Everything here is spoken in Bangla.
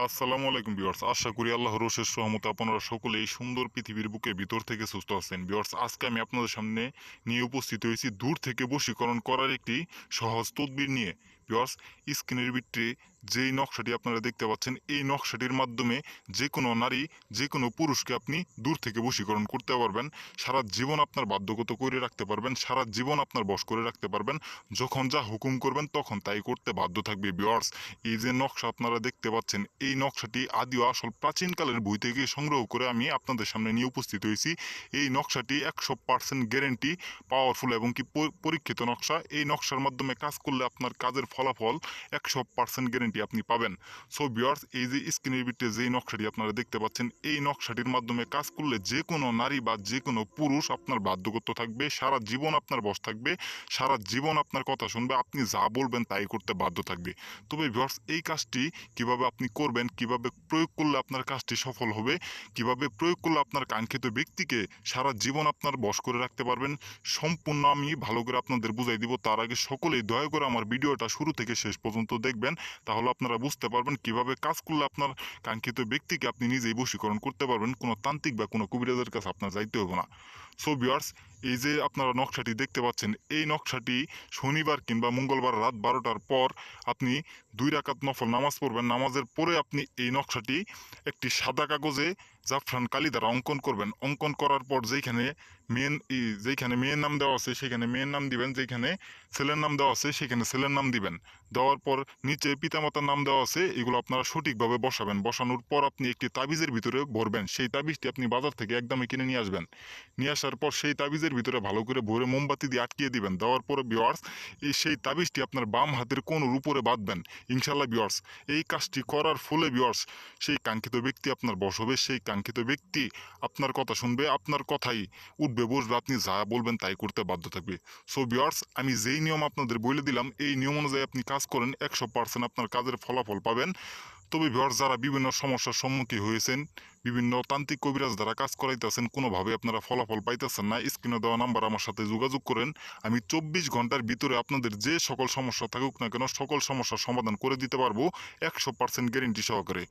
আসসালামু আলাইকুম ভিউয়ার্স, আশা করি আল্লাহর অশেষ রহমতে আপনারা সকলে এই সুন্দর পৃথিবীর বুকে ভিতর থেকে সুস্থ আছেন। ভিউয়ার্স, আজকে আমি আপনাদের সামনে নিয়ে উপস্থিত হয়েছি দূর থেকে বশীকরণ করার একটি সহজ তদবির নিয়ে। ভিউয়ার্স, স্ক্রিনের ভিতরে যেই নকশাটি আপনারা দেখতে পাচ্ছেন, এই নকশাটির মাধ্যমে যে কোনো নারী, যে কোনো পুরুষকে আপনি দূর থেকে বশীকরণ করতে পারবেন। সারা জীবন আপনার বাধ্যগত করে রাখতে পারবেন, সারা জীবন আপনার বশ করে রাখতে পারবেন। যখন যা হুকুম করবেন তখন তাই করতে বাধ্য থাকবে। ভিউয়ার্স, এই যে নকশা আপনারা দেখতে পাচ্ছেন, এই নকশাটি আদি ও আসল প্রাচীনকালের বই থেকে সংগ্রহ করে আমি আপনাদের সামনে নিয়ে উপস্থিত হয়েছি। এই নকশাটি 100% গ্যারেন্টি, পাওয়ারফুল এবং কি পরীক্ষিত নকশা। এই নকশার মাধ্যমে কাজ করলে আপনার কাজের ফলাফল 100% গ্যারেন্টি আপনি পাবেন। সো ভিউয়ার্স, এই যে স্ক্রিনের ভিতরে যে নকশাটি আপনারা দেখতে পাচ্ছেন, এই নকশাটির মাধ্যমে কাজ করলে যে কোনো নারী বা যে কোনো পুরুষ আপনার বাধ্যগত থাকবে, সারা জীবন আপনার বশ থাকবে, সারা জীবন আপনার কথা শুনবে, আপনি যা বলবেন তাই করতে বাধ্য থাকবে। তবে ভিউয়ার্স, এই কাজটি কিভাবে আপনি করবেন, কিভাবে প্রয়োগ করলে আপনার কাজটি সফল হবে, কিভাবে প্রয়োগ করলে আপনার কাঙ্ক্ষিত ব্যক্তিকে সারা জীবন আপনার বশ করে রাখতে পারবেন, সম্পূর্ণ আমি ভালো করে আপনাদের বুঝাই দিব। তার আগে সকলেই দয়া করে আমার ভিডিওটা শুরু থেকে শেষ পর্যন্ত দেখবেন, তাহলে আপনারা বুঝতে পারবেন কিভাবে কাজ করলে আপনার কাঙ্ক্ষিত ব্যক্তিকে আপনি নিজেই বশীকরণ করতে পারবেন। কোনো তান্ত্রিক বা কোনো কবিরাজের কাছে আপনার যাইতে হবে না। সো ভিউয়ার্স, এই যে আপনারা নকশাটি দেখতে পাচ্ছেন, এই নকশাটি শনিবার কিংবা মঙ্গলবার রাত 12টার পর আপনি 2 রাকাত নফল নামাজ পড়বেন। নামাজের পরে আপনি এই নকশাটি একটি সাদা কাগজে জাফরান কালি দ্বারা অঙ্কন করবেন। অঙ্কন করার পর যেখানে মেয়ের নাম দেওয়া আছে সেখানে মেয়ের নাম দিবেন, যেখানে ছেলের নাম দেওয়া আছে সেখানে ছেলের নাম দিবেন। দেওয়ার পর নিচে পিতামাতার নাম দেওয়া আছে, এগুলো আপনারা সঠিকভাবে বসাবেন। বসানোর পর আপনি একটি তাবিজের ভিতরে ভরবেন। সেই তাবিজটি আপনি বাজার থেকে একদমই কিনে নিয়ে আসবেন। নিয়ে আসার পর সেই তাবিজের ভিতরে ভালো করে ভরে মোমবাতি দিয়ে আটকিয়ে দিবেন। দেওয়ার পরে ভিউয়ার্স, সেই তাবিজটি আপনার বাম হাতের কোণের উপরে বাঁধবেন। ইনশাল্লাহ ভিউয়ার্স, এই কাজটি করার ফলে ভিউয়ার্স, সেই কাঙ্ক্ষিত ব্যক্তি আপনার বশ হবে, সেই কাঙ্ক্ষিত ব্যক্তি আপনার কথা শুনবে, আপনার কথাই উঠবে বসবে, আপনি যা বলবেন তাই করতে বাধ্য থাকবে। সো ভিউয়ার্স, আমি যেই নিয়ম আপনাদের বলে দিলাম, এই নিয়ম অনুযায়ী আপনি কাজ করেন, 100% আপনার কাজের ফলাফল পাবেন। তবে ভিউয়ার্স, যারা বিভিন্ন সমস্যার সম্মুখীন হয়েছেন, বিভিন্ন তান্ত্রিক কবিরাজ দ্বারা কাজ করাইতেছেন, কোনোভাবে আপনারা ফলাফল পাইতেছেন না, স্ক্রিনে দেওয়া নাম্বার আমার সাথে যোগাযোগ করেন। আমি 24 ঘন্টার ভিতরে আপনাদের যে সকল সমস্যা থাকুক না কেন, সকল সমস্যার সমাধান করে দিতে পারবো, 100% গ্যারেন্টি সহকারে।